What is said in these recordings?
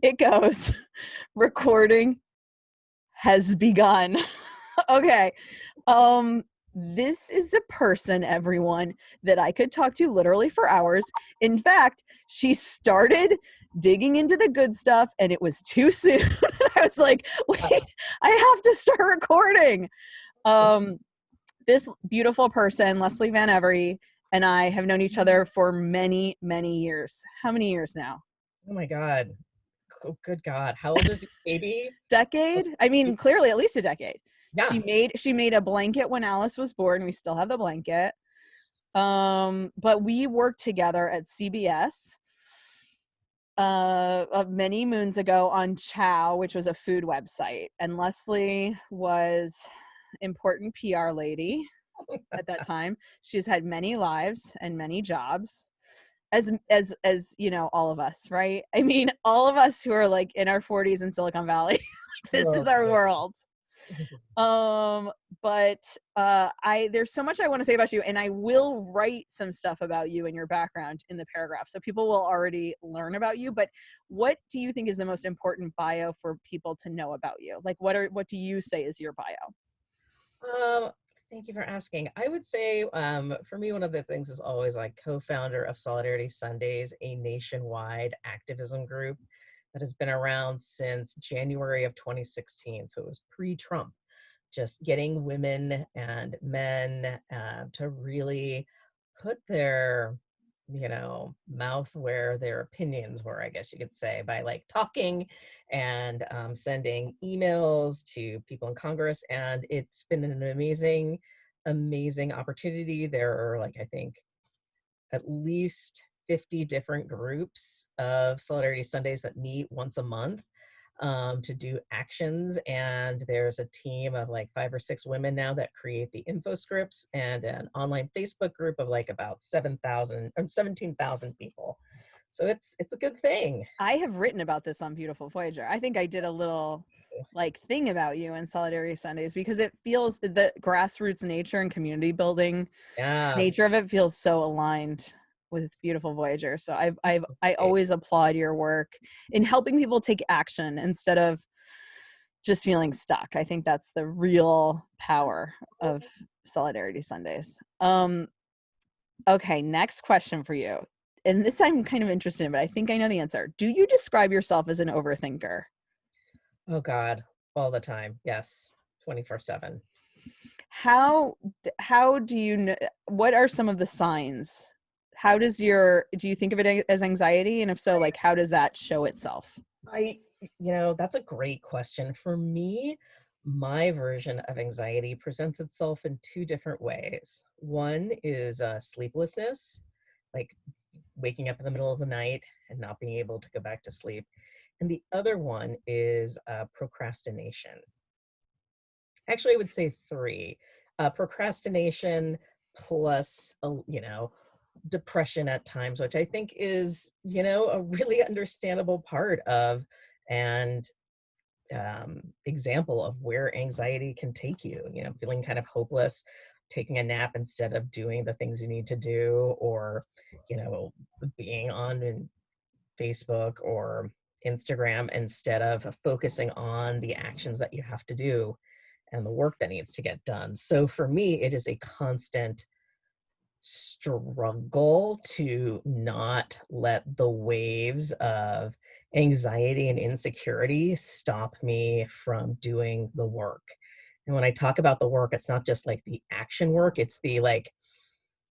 It goes, recording has begun. Okay. This is a person, everyone, that I could talk to literally for hours. In fact, she started digging into the good stuff and it was too soon. I was like, wait, I have to start recording. This beautiful person, Leslie Van Every, and I have known each other for many, many years. How many years now? Oh my God. Oh, good God. How old is your baby? Decade? I mean, clearly at least a decade. Yeah. She made a blanket when Alice was born. We still have the blanket. But we worked together at CBS many moons ago on Chow, which was a food website. And Leslie was important PR lady at that time. She's had many lives and many jobs. As you know, all of us, right? I mean, all of us who are like in our 40s in Silicon Valley, this is our world. But there's so much I want to say about you, and I will write some stuff about you and your background in the paragraph, so people will already learn about you. But what do you think is the most important bio for people to know about you? Like, what do you say is your bio? Thank you for asking. I would say, for me, one of the things is always like co-founder of Solidarity Sundays, a nationwide activism group that has been around since January of 2016. So it was pre-Trump, just getting women and men to really put their mouth where their opinions were, I guess you could say, by like talking and sending emails to people in Congress. And it's been an amazing, amazing opportunity. There are like, I think, at least 50 different groups of Solidarity Sundays that meet once a month to do actions. And there's a team of like 5 or 6 women now that create the info scripts, and an online Facebook group of like about 7,000 or 17,000 people. So it's a good thing. I have written about this on Beautiful Voyager. I think I did a little like thing about you in Solidarity Sundays, because it feels the grassroots nature and community building nature of it feels so aligned with Beautiful Voyager. So I always applaud your work in helping people take action instead of just feeling stuck. I think that's the real power of Solidarity Sundays. Okay, next question for you. And this I'm kind of interested in, but I think I know the answer. Do you describe yourself as an overthinker? Oh God, all the time. Yes. 24/7. How do you know, what are some of the signs? Do you think of it as anxiety? And if so, like, how does that show itself? That's a great question. For me, my version of anxiety presents itself in 2 different ways. One is sleeplessness, like waking up in the middle of the night and not being able to go back to sleep. And the other one is procrastination. Actually, I would say 3. Procrastination plus, depression at times, which I think is, a really understandable part of and example of where anxiety can take you, feeling kind of hopeless, taking a nap instead of doing the things you need to do, or, being on Facebook or Instagram instead of focusing on the actions that you have to do and the work that needs to get done. So for me, it is a constant struggle to not let the waves of anxiety and insecurity stop me from doing the work. And when I talk about the work, it's not just like the action work, it's the like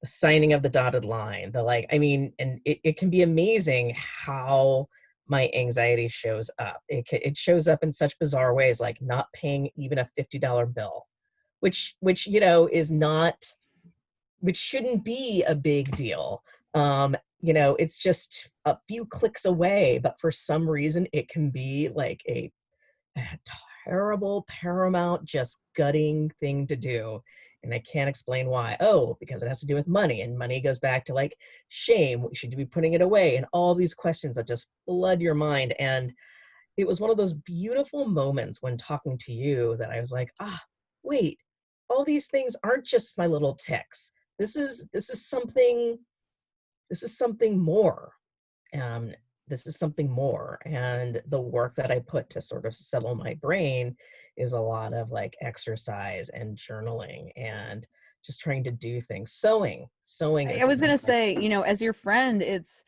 the signing of the dotted line, and it can be amazing how my anxiety shows up. It shows up in such bizarre ways, like not paying even a $50 bill, which is not, which shouldn't be a big deal. It's just a few clicks away, but for some reason it can be like a terrible, paramount, just gutting thing to do. And I can't explain why. Oh, because it has to do with money, and money goes back to like shame. Should you be putting it away? And all these questions that just flood your mind. And it was one of those beautiful moments when talking to you that I was like, wait, all these things aren't just my little tics. This is something more. this is something more. And the work that I put to sort of settle my brain is a lot of like exercise and journaling and just trying to do things. Sewing I is was going one. to say, as your friend, it's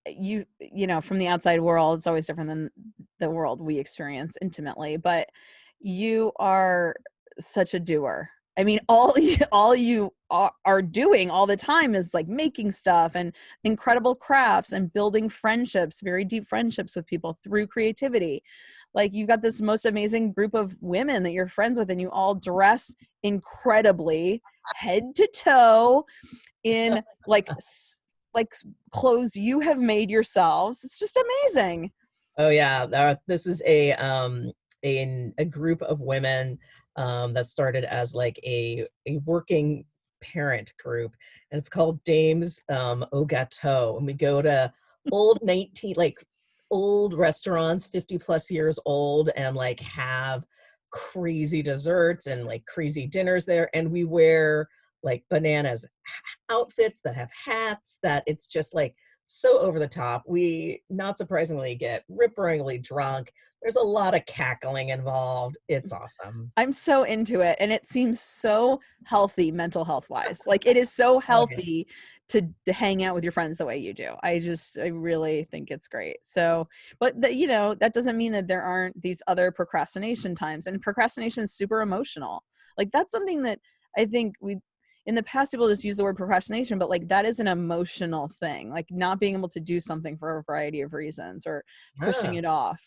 from the outside world, it's always different than the world we experience intimately, but you are such a doer. I mean, all you are doing all the time is like making stuff and incredible crafts and building friendships, very deep friendships with people through creativity. Like you've got this most amazing group of women that you're friends with, and you all dress incredibly, head to toe, in like clothes you have made yourselves. It's just amazing. Oh yeah, this is a group of women that started as like a working parent group, and it's called Dames Au Gâteau, and we go to old 19 like old restaurants 50 plus years old and like have crazy desserts and like crazy dinners there, and we wear like bananas outfits that have hats that it's just like so over the top. We, not surprisingly, get rip-roaringly drunk. There's a lot of cackling involved. It's awesome. I'm so into it, and it seems so healthy mental health wise. Like it is so Oh, yeah. healthy to hang out with your friends the way you do. I really think it's great. So, but that doesn't mean that there aren't these other procrastination times, and procrastination is super emotional. Like that's something that I think in the past people just use the word procrastination, but like that is an emotional thing, like not being able to do something for a variety of reasons or pushing Yeah. it off.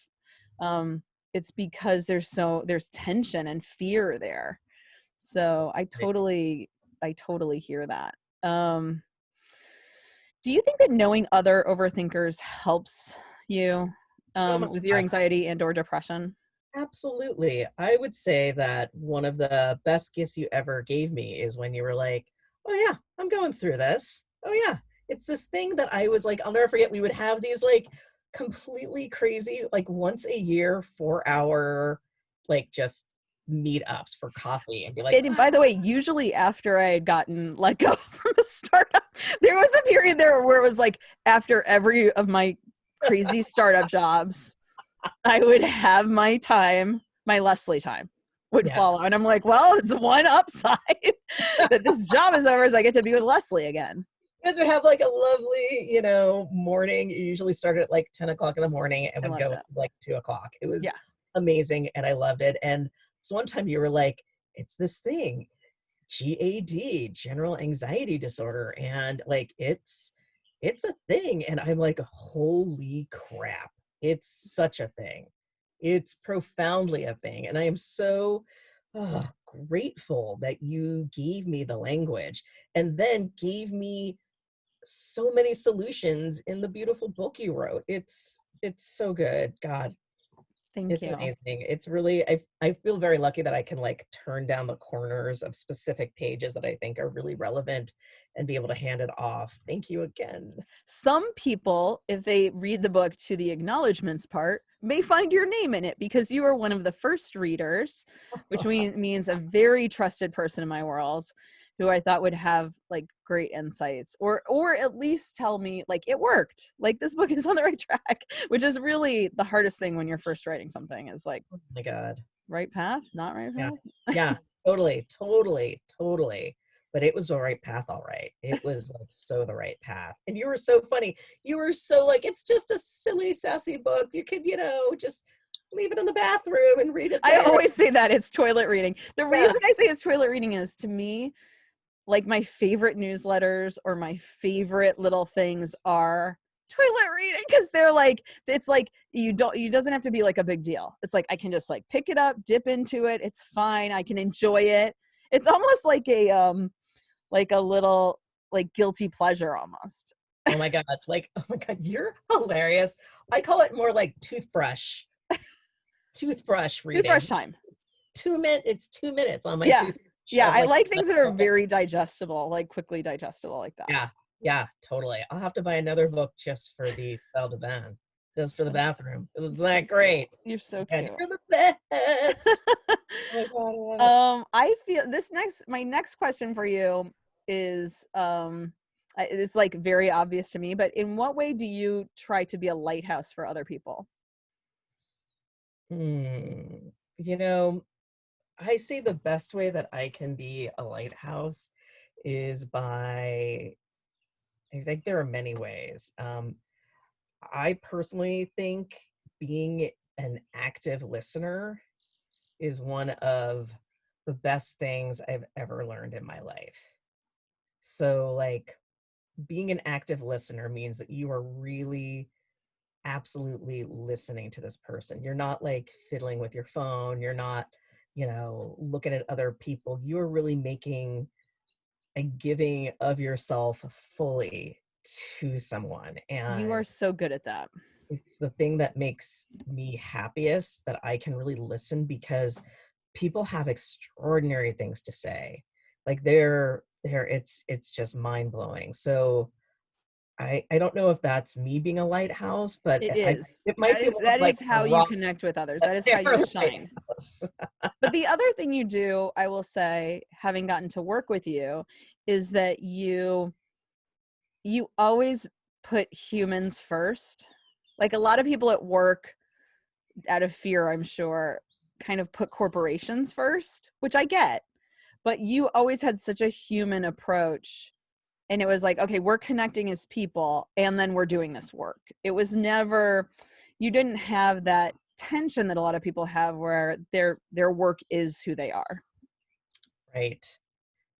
It's because there's tension and fear there. So I totally hear that. Do you think that knowing other overthinkers helps you Oh my with your God. anxiety and or depression? Absolutely. I would say that one of the best gifts you ever gave me is when you were like, oh yeah, I'm going through this. Oh yeah. It's this thing that I was like, I'll never forget. We would have these like completely crazy, like once a year, 4 hour, like just meetups for coffee and be like, And by the way, usually after I had gotten let go from a startup, there was a period there where it was like after every of my crazy startup jobs, I would have my time, my Leslie time would follow. yes. And I'm like, well, it's one upside that this job is over is I get to be with Leslie again. You guys would have like a lovely, morning. You usually start at like 10 o'clock in the morning and I would loved go it. like 2 o'clock. It was Yeah. amazing and I loved it. And so one time you were like, it's this thing, GAD, general anxiety disorder. And like it's a thing. And I'm like, holy crap. It's such a thing. It's profoundly a thing. And I am so grateful that you gave me the language and then gave me so many solutions in the beautiful book you wrote. It's so good. God, Thank it's you. amazing. It's really I feel very lucky that I can like turn down the corners of specific pages that I think are really relevant and be able to hand it off. Thank you again. Some people, if they read the book to the acknowledgments part, may find your name in it because you are one of the first readers, which means a very trusted person in my world who I thought would have like great insights or at least tell me like it worked. Like this book is on the right track, which is really the hardest thing when you're first writing something is like Oh my God. right path, not right Yeah. path. Yeah, totally, totally, totally. But it was the right path, all right. It was like so the right path. And you were so funny. You were so like, it's just a silly, sassy book. You could, just leave it in the bathroom and read it I there. always say that it's toilet reading. The Yeah. reason I say it's toilet reading is to me, like my favorite newsletters or my favorite little things are toilet reading because they're like it's like you doesn't have to be like a big deal. It's like I can just like pick it up, dip into it, it's fine, I can enjoy it. It's almost like a little like guilty pleasure almost. Oh my God. Like, oh my God, you're hilarious. I call it more like toothbrush Toothbrush reading. time. 2 minutes, it's 2 minutes on my Yeah, toothbrush yeah, of I like, like things that are very digestible, like quickly digestible like that. yeah, yeah, totally. I'll have to buy another book just for the salle de bain, just for the That's bathroom. Isn't so that cute. great? You're so And cute. you're the best. Oh my God, I love it. I feel my next question for you is It's like very obvious to me, but in what way do you try to be a lighthouse for other people? Hmm. You know, I say the best way that I can be a lighthouse is by, I think there are many ways. I personally think being an active listener is one of the best things I've ever learned in my life. So, like, being an active listener means that you are really absolutely listening to this person. You're not like fiddling with your phone. You're not, looking at other people. You're really making a giving of yourself fully to someone. You are And so good at that. it's the thing that makes me happiest that I can really listen because people have extraordinary things to say. Like it's just mind blowing. So I don't know if that's me being a lighthouse, but It I is. it might be more of That like is a how you rock connect with others. that That is how they're you a shine. lighthouse. But the other thing you do, I will say, having gotten to work with you, is that you always put humans first. Like a lot of people at work, out of fear, I'm sure, kind of put corporations first, which I get. But you always had such a human approach. And it was like, okay, we're connecting as people, and then we're doing this work. It was never, you didn't have that tension that a lot of people have where their work is who they are. Right.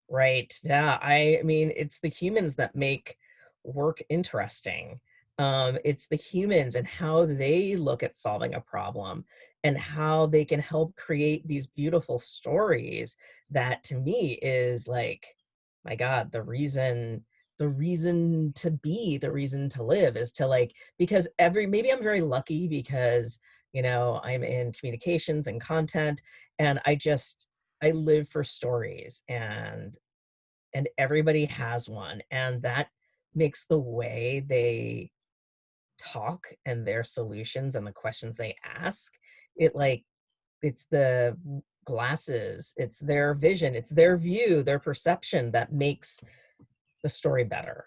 Right. Yeah. I mean, it's the humans that make work interesting. It's the humans and how they look at solving a problem and how they can help create these beautiful stories that to me is like, my God, the reason to be, the reason to live is to like, because maybe I'm very lucky because, I'm in communications and content and I live for stories and everybody has one and that makes the way they talk and their solutions and the questions they ask it's the glasses, it's their vision, it's their view, their perception that makes the story better.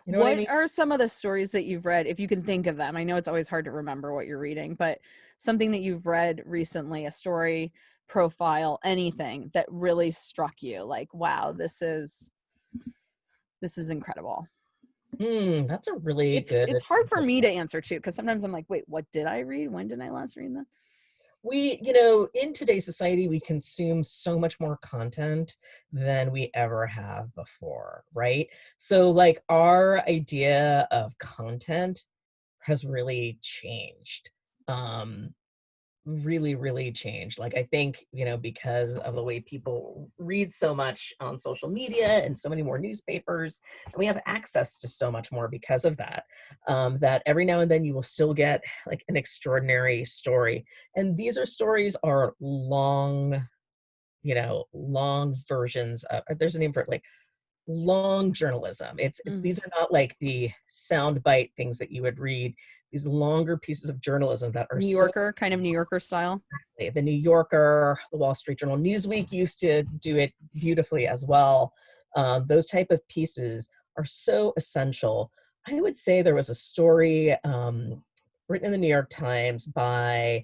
You know what I What mean? are some of the stories that you've read, if you can think of them? I know it's always hard to remember what you're reading, but something that you've read recently, a story, profile, anything that really struck you, like, wow, this is incredible. That's a really It's good hard for me question. to answer too, because sometimes I'm like, wait, what did I read? When did I last read that? In today's society, we consume so much more content than we ever have before, right? So, like, our idea of content has really changed. Um, really, really changed. Like, I think, because of the way people read so much on social media and so many more newspapers, and we have access to so much more because of that, that every now and then you will still get like an extraordinary story. And these stories are long, long versions of, there's a name for it, like long journalism. It's Mm-hmm. these are not like the sound bite things that you would read. These longer pieces of journalism that are New so Yorker, kind of New Yorker style. the New Yorker, the Wall Street Journal, Newsweek used to do it beautifully as well. Those type of pieces are so essential. I would say there was a story written in the New York Times by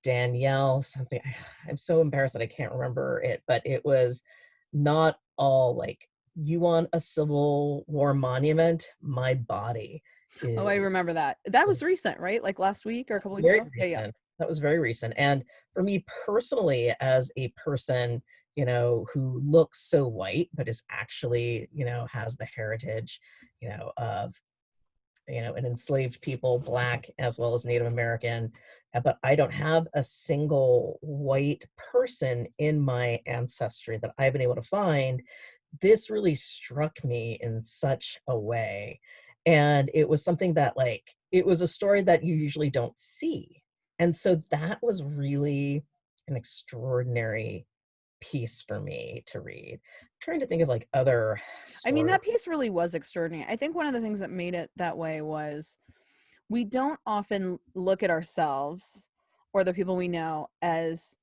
Danielle something. I'm so embarrassed that I can't remember it, but it was not all like, you want a Civil War monument? My body Oh, I is remember that. That was recent, right? Like last week or a couple weeks very ago? Yeah, yeah. recent. That was very recent. And for me personally, as a person, who looks so white, but is actually, has the heritage, of an enslaved people, Black as well as Native American, but I don't have a single white person in my ancestry that I've been able to find. This really struck me in such a way. And it was something that, like, it was a story that you usually don't see. And so that was really an extraordinary piece for me to read. I'm trying to think of like other I mean, stories. that piece really was extraordinary. I think one of the things that made it that way was we don't often look at ourselves or the people we know as,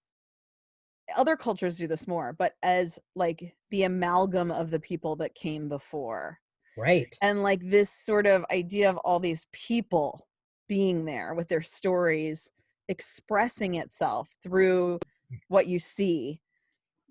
other cultures do this more, but as like the amalgam of the people that came before. Right. And like this sort of idea of all these people being there with their stories expressing itself through what you see.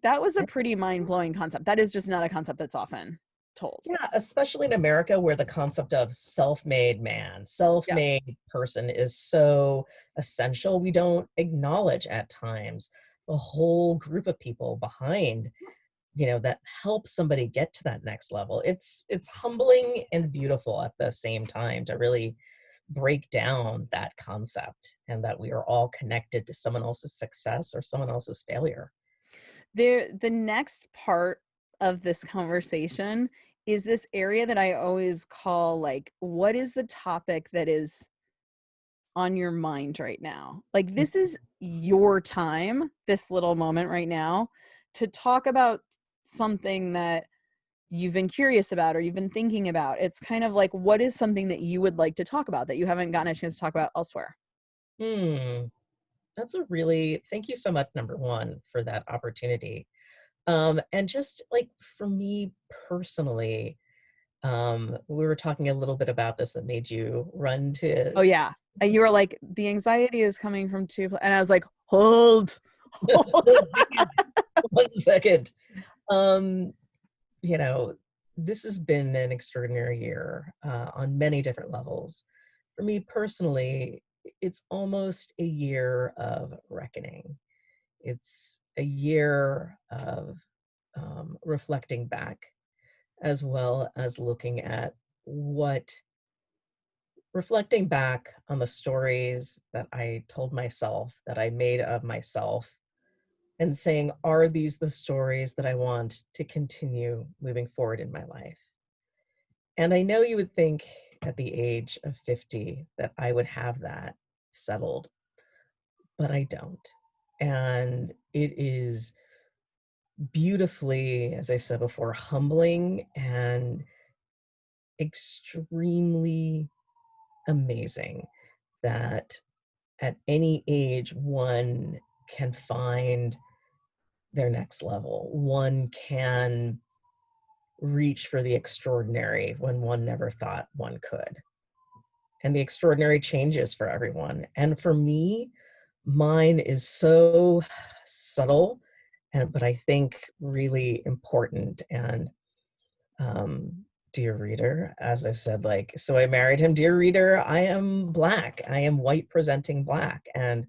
That was a pretty mind-blowing concept. That is just not a concept that's often told. Yeah, especially in America where the concept of self-made man, Yeah. self-made person is so essential. We don't acknowledge at times the whole group of people behind, that help somebody get to that next level. It's humbling and beautiful at the same time to really break down that concept and that we are all connected to someone else's success or someone else's failure. The next part of this conversation is this area that I always call like, what is the topic that is on your mind right now? Like, this is your time, this little moment right now, to talk about something that you've been curious about or you've been thinking about. It's kind of like, what is something that you would like to talk about that you haven't gotten a chance to talk about elsewhere? Hmm, that's a really, thank you so much, number one, for that opportunity. And just like for me personally, we were talking a little bit about this that made you run to Oh yeah. And you were like, the anxiety is coming from and I was like, hold, hold. 1 second. Um, you know, this has been an extraordinary year on many different levels. For me personally, it's almost a year of reckoning. It's a year of reflecting back, as well as looking at what, reflecting back on the stories that I told myself, that I made of myself, and saying, are these the stories that I want to continue moving forward in my life? And I know you would think at the age of 50 that I would have that settled, but I don't. And it is beautifully, as I said before, humbling and extremely amazing that at any age one can find their next level. One can reach for the extraordinary when one never thought one could. And the extraordinary changes for everyone. And for me, mine is so subtle, but I think really important. And dear reader, as I've said, like, so I married him, dear reader, I am Black. I am white presenting Black. And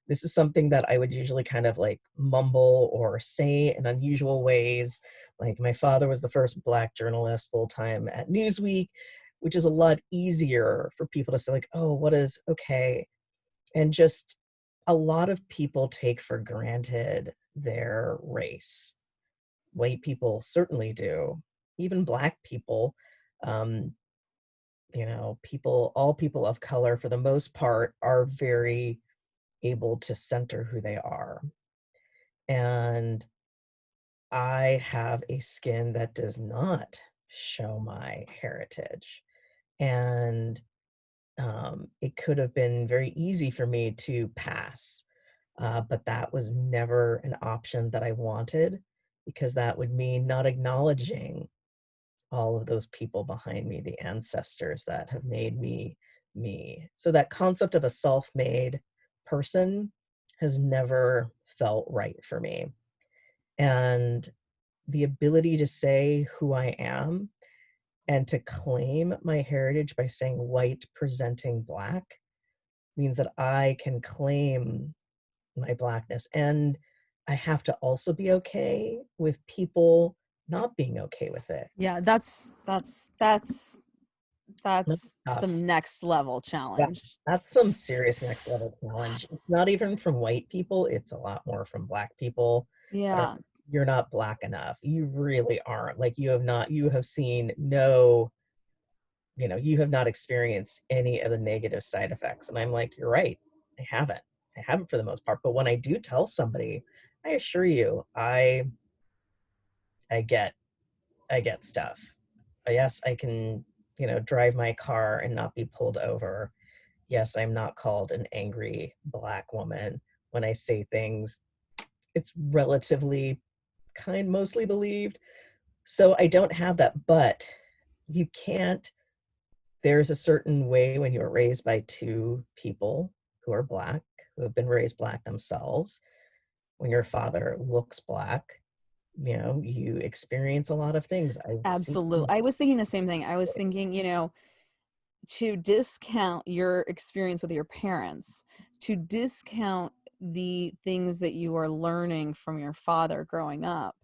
this is something that I would usually kind of like mumble or say in unusual ways. Like my father was the first Black journalist full time at Newsweek, which is a lot easier for people to say like, oh, what is okay? And just a lot of people take for granted their race. White people certainly do. Even Black people, um, all people of color for the most part are very able to center who they are. And I have a skin that does not show my heritage. And it could have been very easy for me to pass, but that was never an option that I wanted because that would mean not acknowledging all of those people behind me, the ancestors that have made me me. So that concept of a self-made person has never felt right for me. And the ability to say who I am and to claim my heritage by saying white presenting Black means that I can claim my Blackness. And I have to also be okay with people not being okay with it. Yeah, that's That's tough. some next level Yeah, challenge. that's some serious next level challenge. It's not even from white people, it's a lot more from Black people that are, Yeah. you're not Black enough. You really aren't. Like you have seen no, you have not experienced any of the negative side effects. And I'm like, you're right. I haven't. I haven't for the most part. But when I do tell somebody, I assure you, I get I get stuff. Yes, I can, drive my car and not be pulled over. Yes, I'm not called an angry Black woman when I say things. It's relatively kind, mostly believed. So I don't have that. But, you can't, there's a certain way when you're raised by two people who are Black, who have been raised Black themselves. When your father looks Black, you know, you experience a lot of things. I've Absolutely. seen. I was thinking the same thing. I was thinking, you know, to discount your experience with your parents, to discount the things that you are learning from your father growing up,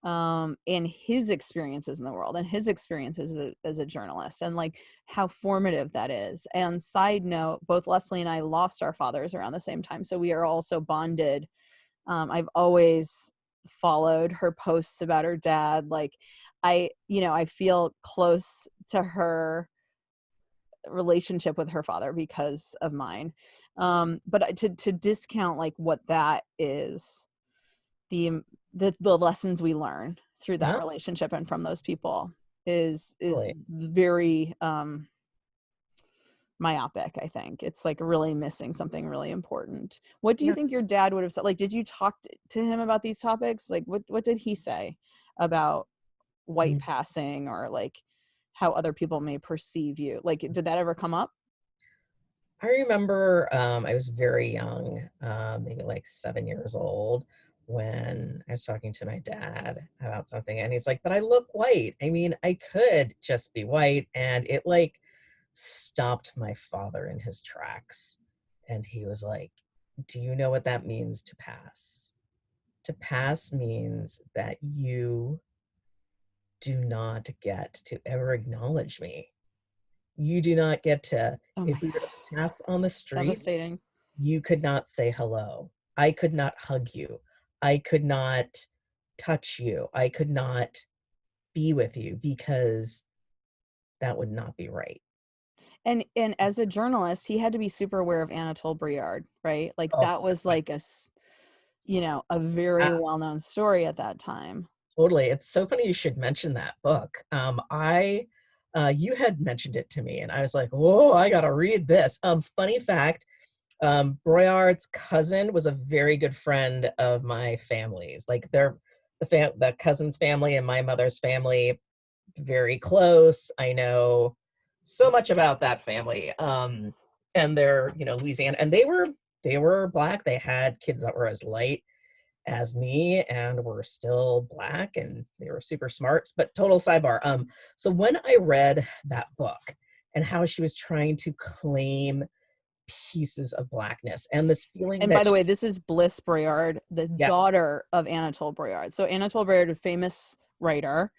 and his experiences in the world and his experiences as a journalist, and like how formative that is. And side note, both Leslie and I lost our fathers around the same time, so we are also bonded. I've always followed her posts about her dad. Like I feel close to her relationship with her father because of mine. But to discount like what that is, the the lessons we learn through that Yeah, relationship and from those people is totally. very myopic. I think it's like really missing something really important. What do you Yeah. think your dad would have said? Like, did you talk to him about these topics? Like, what did he say about white Mm. passing, or like how other people may perceive you? Like, did that ever come up? I remember I was very young, maybe like 7 years old, when I was talking to my dad about something, and he's like, "But I look white. I mean, I could just be white," and it like stopped my father in his tracks. And he was like, "Do you know what that means to pass? To pass means that you do not get to ever acknowledge me. You do not get to, Oh my if we were god, to pass on the street, devastating. you could not say hello. I could not hug you. I could not touch you. I could not be with you because that would not be right." And as a journalist, he had to be super aware of Anatole Briard, right? Like Oh, that was like a very yeah, well-known story at that time. totally. It's so funny you should mention that book. You had mentioned it to me, and I was like, "Whoa, I gotta read this." Funny fact, Briard's cousin was a very good friend of my family's. Like they're the cousin's family and my mother's family, very close. I know so much about that family. And they're, you know, Louisiana, and they were Black. They had kids that were as light as me and were still Black, and they were super smart. But total sidebar. So when I read that book and how she was trying to claim pieces of Blackness and this feeling And by that the she, way, this is Bliss Briard, the yes, daughter of Anatole Briard. So Anatole Briard, a famous writer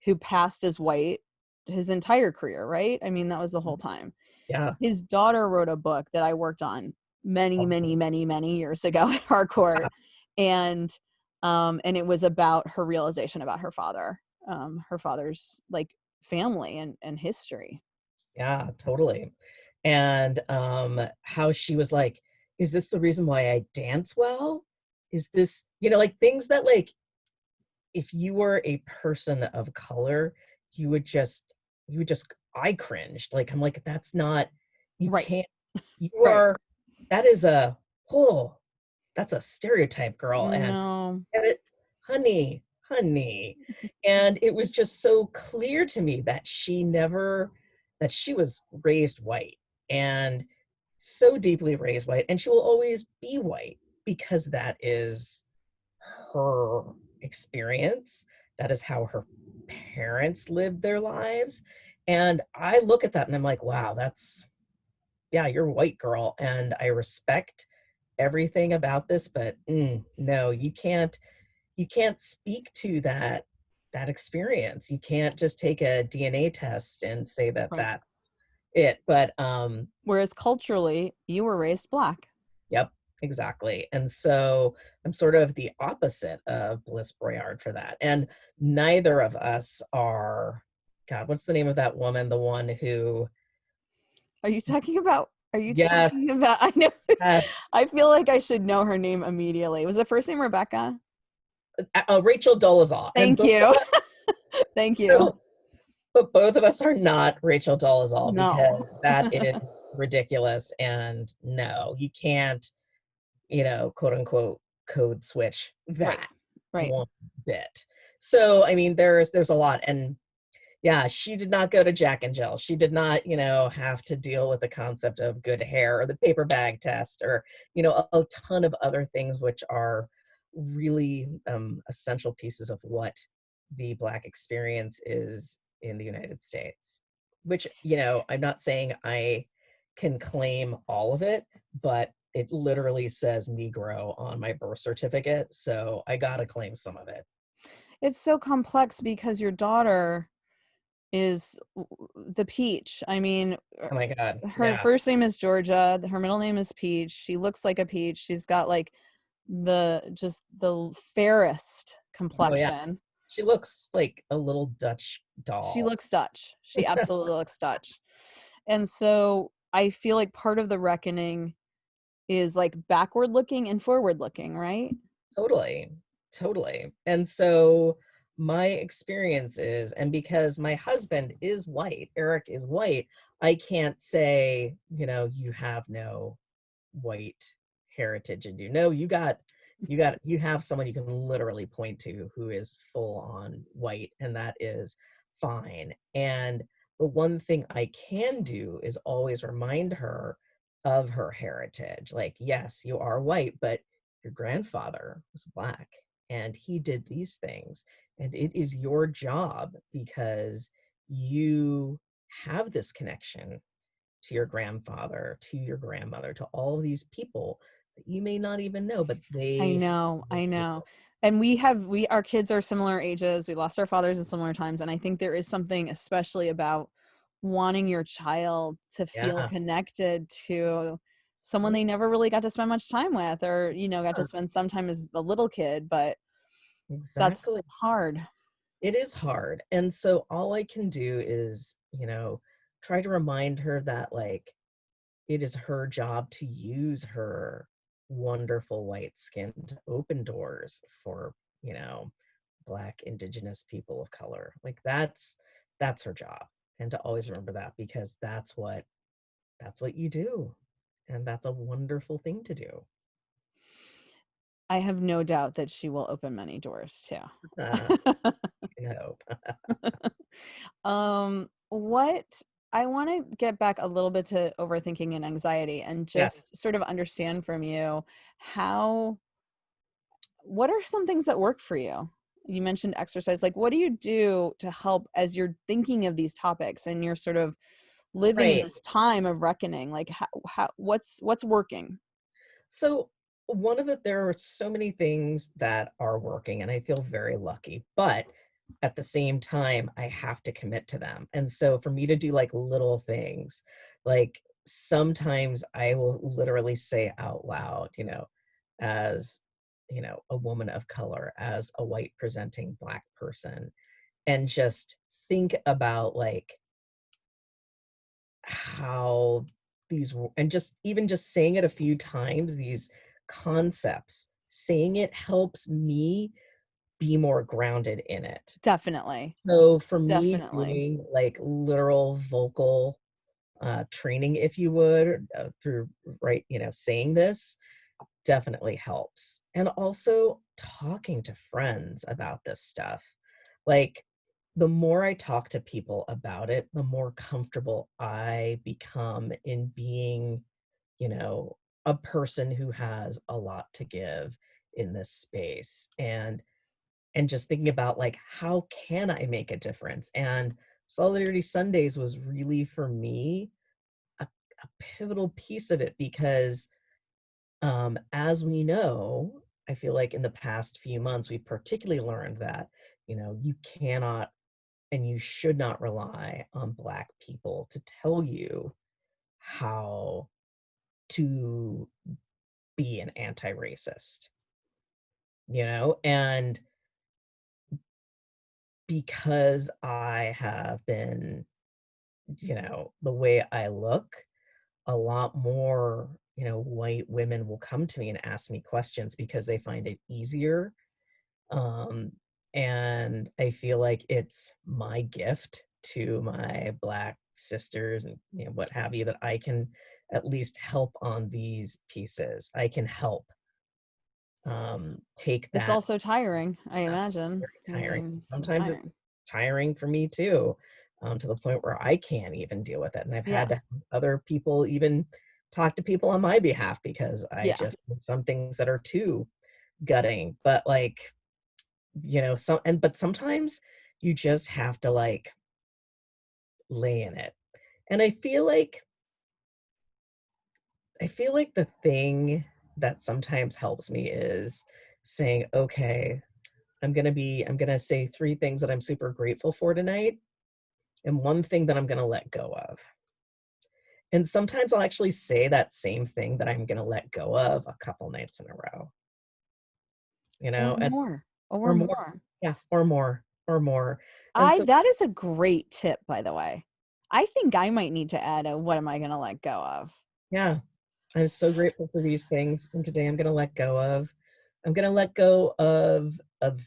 who passed as white his entire career, right? I mean, that was the whole time. yeah, His daughter wrote a book that I worked on many, oh, many, many, many years ago at our court. And and it was about her realization about her father's like family and history. yeah, totally. And how she was like, "Is this the reason why I dance well? Is this, you know, like things that like if you were a person of color, you would just you would just I cringed. Like I'm like, that's not, you Right, can't, you right. are, that is a, oh, that's a stereotype, girl." And No, get it, honey, honey. And it was just so clear to me that that she was raised white, and so deeply raised white, and she will always be white because that is her experience. That is how her parents lived their lives. And I look at that and I'm like, wow, that's, yeah, you're a white girl. And I respect everything about this, but no, you can't speak to that experience. You can't just take a DNA test and say that right. that's it. But Whereas culturally, you were raised Black. yep, exactly. And so I'm sort of the opposite of Bliss Briard for that. And neither of us are, God, what's the name of that woman? The one who, Are you talking about? Are you yes, talking about? I know. yes, I feel like I should know her name immediately. Was the first name Rebecca? Rachel Dolezal. And Thank both you. of us, Thank you. so, but both of us are not Rachel Dolezal No. because that is ridiculous. And no, you can't, you know, quote unquote, code switch Right. that Right. one bit. So, I mean, there's a lot. And Yeah, she did not go to Jack and Jill. She did not, have to deal with the concept of good hair or the paper bag test or, a ton of other things which are really essential pieces of what the Black experience is in the United States. Which, I'm not saying I can claim all of it, but it literally says Negro on my birth certificate. So I got to claim some of it. It's so complex because your daughter is the peach. I mean, Oh my God. her Yeah. first name is Georgia. Her middle name is Peach. She looks like a peach. She's got like the fairest Oh yeah. complexion. She looks like a little Dutch She doll. looks Dutch. She absolutely looks Dutch. And so I feel like part of the reckoning is like backward looking and forward looking, right? Totally. Totally. And so my experience is, and because my husband is white, Eric is white, I can't say, you have no white heritage in you. No, you have someone you can literally point to who is full on white, and that is fine. And the one thing I can do is always remind her of her heritage. Like, yes, you are white, but your grandfather was Black and he did these things. And it is your job because you have this connection to your grandfather, to your grandmother, to all of these people that you may not even know, but I they know, have I you. know. And our kids are similar ages. We lost our fathers at similar times. And I think there is something especially about wanting your child to feel Yeah. connected to someone Yeah. they never really got to spend much time with, or, got to spend some time as a little kid, but Exactly. that's hard. It is hard. And so all I can do is, try to remind her that like it is her job to use her wonderful white skin to open doors for, you know, Black, Indigenous people of color. Like that's her job. And to always remember that because that's what you do. And that's a wonderful thing to do. I have no doubt that she will open many doors Uh, too. I hope. What I want to get back a little bit to overthinking and anxiety and Yeah. just sort of understand from you how what are some things that work for you? You mentioned exercise. Like, what do you do to help as you're thinking of these topics and you're sort of living in Right. this time of reckoning? Like, what's working? So there are so many things that are working and I feel very lucky, but at the same time, I have to commit to them. And so for me to do like little things, like sometimes I will literally say out loud, as, a woman of color, as a white presenting Black person, and just think about like how and just even just saying it a few times, these concepts, saying it helps me be more grounded in it. Definitely. So for me, Definitely. doing like literal vocal training, if you would, through right, saying this definitely helps. And also talking to friends about this stuff. Like the more I talk to people about it, the more comfortable I become in being, you know, a person who has a lot to give in this space. And just thinking about like how can I make a difference? And Solidarity Sundays was really for me a pivotal piece of it because as we know, I feel like in the past few months we've particularly learned that you cannot and you should not rely on Black people to tell you how to be an anti-racist, and because I have been, the way I look, a lot more, white women will come to me and ask me questions because they find it easier. Um, and I feel like it's my gift to my Black sisters and what have you that I can at least help on these pieces. I can help take It's that also tiring, I uh, imagine. very I tiring. mean, it's Sometimes it's tiring. tiring for me too, to the point where I can't even deal with it. And I've had Yeah. to have other people even talk to people on my behalf because I Yeah. just, some things that are too gutting, but like, but sometimes you just have to like lay in it. And I feel like the thing that sometimes helps me is saying, okay, I'm gonna say 3 things that I'm super grateful for tonight, and 1 thing that I'm gonna let go of. And sometimes I'll actually say that same thing that I'm gonna let go of a couple nights in a row, Or and more. Or or more. more. Yeah, or more. And so That is a great tip, by the way. I think I might need to add a what am I gonna let go of? yeah, I'm so grateful for these things, and today I'm gonna let go of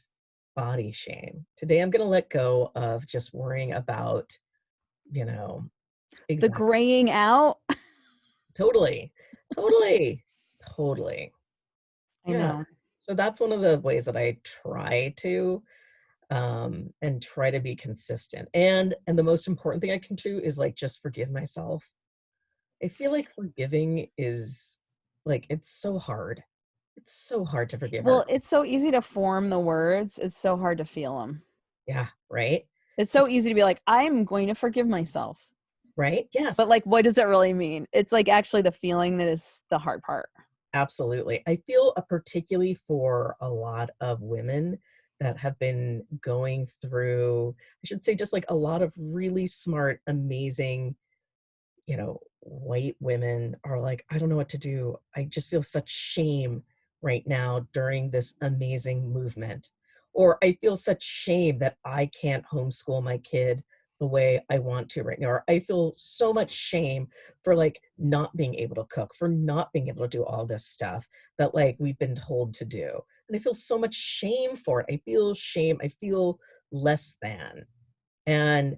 body shame. Today I'm gonna let go of just worrying about, you know, The exactly. graying out. Totally, totally, totally. I Yeah. know. So that's one of the ways that I try to, and try to be consistent. And the most important thing I can do is like just forgive myself. I feel like forgiving is like it's so hard. It's so hard to forgive Well, ourselves. it's so easy to form the words. It's so hard to feel them. Yeah, right? It's To so easy to be like, I'm going to forgive myself. right? But Yes. like, what does it really mean? It's like actually the feeling that is the hard part. Absolutely. I feel particularly for a lot of women that have been going through, I should say, just like a lot of really smart, amazing, white women are like, I don't know what to do. I just feel such shame right now during this amazing movement. Or I feel such shame that I can't homeschool my kid the way I want to right now. Or I feel so much shame for like not being able to cook, for not being able to do all this stuff that like we've been told to do. And I feel so much shame for it. I feel shame. I feel less than. And,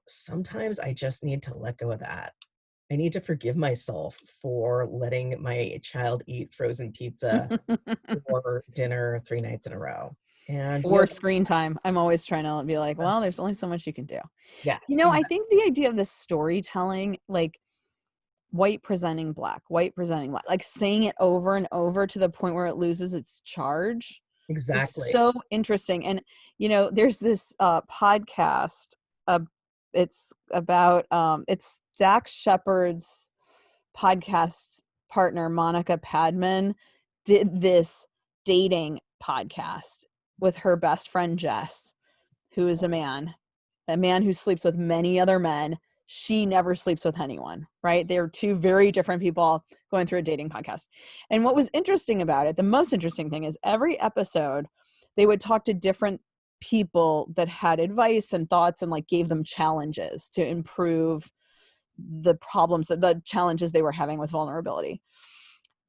sometimes I just need to let go of that. I need to forgive myself for letting my child eat frozen pizza for dinner 3 nights in a row. And, Or screen time. I'm always trying to be like, well, there's only so much you can do. yeah, I exactly. think the idea of this storytelling, like white presenting black, like saying it over and over to the point where it loses its charge is Exactly. so interesting. And, there's this podcast, uh, it's about, it's Dax Shepard's podcast partner, Monica Padman, did this dating podcast with her best friend, Jess, who is a man who sleeps with many other men. She never sleeps with anyone, right? They're two very different people going through a dating podcast. And what was interesting about it, the most interesting thing is every episode, they would talk to different people that had advice and thoughts and like gave them challenges to improve the challenges they were having with vulnerability.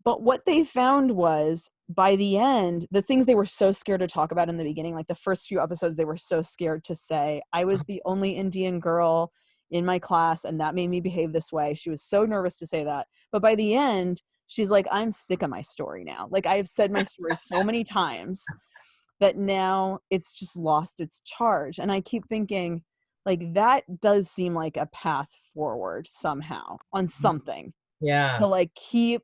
But what they found was by the end, the things they were so scared to talk about in the beginning, like the first few episodes, they were so scared to say, I was the only Indian girl in my class and that made me behave this way. She was so nervous to say that. But by the end, she's like, I'm sick of my story now. Like I've said my story so many times that now it's just lost its charge. And I keep thinking, like, that does seem like a path forward somehow on something Yeah. to like keep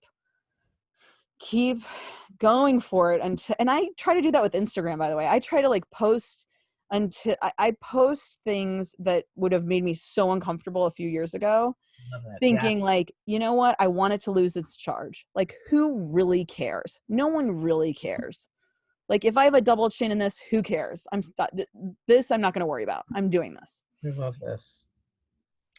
going for it until, and I try to do that with Instagram, by the way. I try to like post until I post things that would have made me so uncomfortable a few years ago, Love it. Yeah. thinking like, you know what, I want it to lose its charge. Like who really cares? No one really cares. Like if I have a double chin in this, who cares? This I'm not going to worry about. I'm doing this. I love this.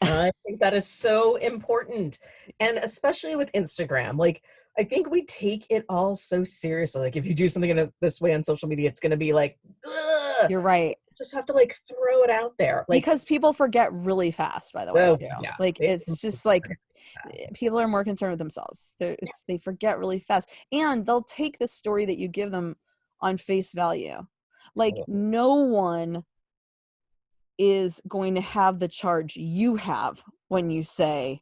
I think that is so important. And especially with Instagram, like I think we take it all so seriously. Like if you do something this way on social media, it's going to be like, ugh, You're right. just have to like throw it out there. Like, Because people forget really fast, by the way, oh too. yeah, Like they it's completely just like forget fast. people are more concerned with themselves. They forget really fast, and they'll take the story that you give them on face value. Like Totally. no one is going to have the charge you have when you say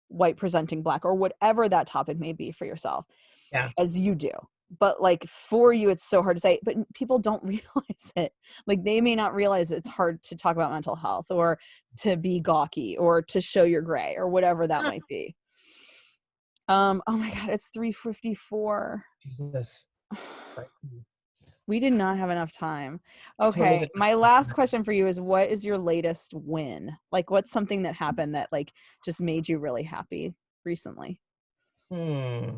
white presenting black or whatever that topic may be for yourself Yeah. as you do. but like for you it's so hard to say, but people don't realize it. Like they may not realize it's hard to talk about mental health or to be gawky or to show your gray or whatever that might be. Oh my god, it's 3:54. Jesus. We did not have enough time. Totally Okay, did my not. last question for you is, what is your latest win? Like what's something that happened that like just made you really happy recently? I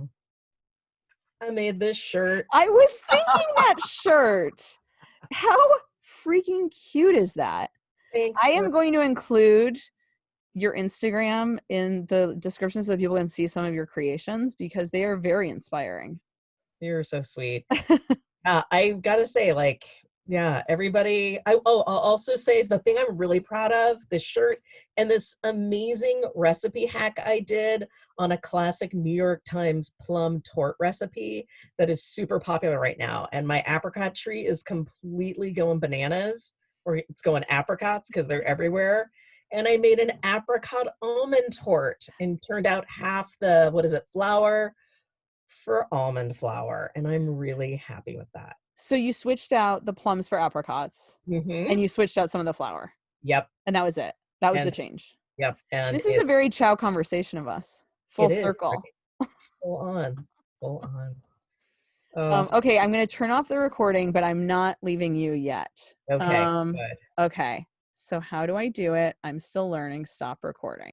made this shirt. I was thinking that shirt. How freaking cute is that? Thanks. I am going to include your Instagram in the description so that people can see some of your creations because they are very inspiring. You're so sweet. I gotta say, like, yeah, everybody. I'll also say the thing I'm really proud of, this shirt and this amazing recipe hack I did on a classic New York Times plum torte recipe that is super popular right now. And my apricot tree is completely going bananas, or it's going apricots because they're everywhere. And I made an apricot almond torte and turned out half the, what is it, flour for almond flour, and I'm really happy with that. So you switched out the plums for apricots and you switched out some of the flour. Yep. And that was it. That was the And change. yep. And This is a very Chow conversation of us. Full it is circle. right. Full on. Full on. Okay, I'm going to turn off the recording, but I'm not leaving you yet. Okay, good. Okay. So how do I do it? I'm still learning. Stop recording.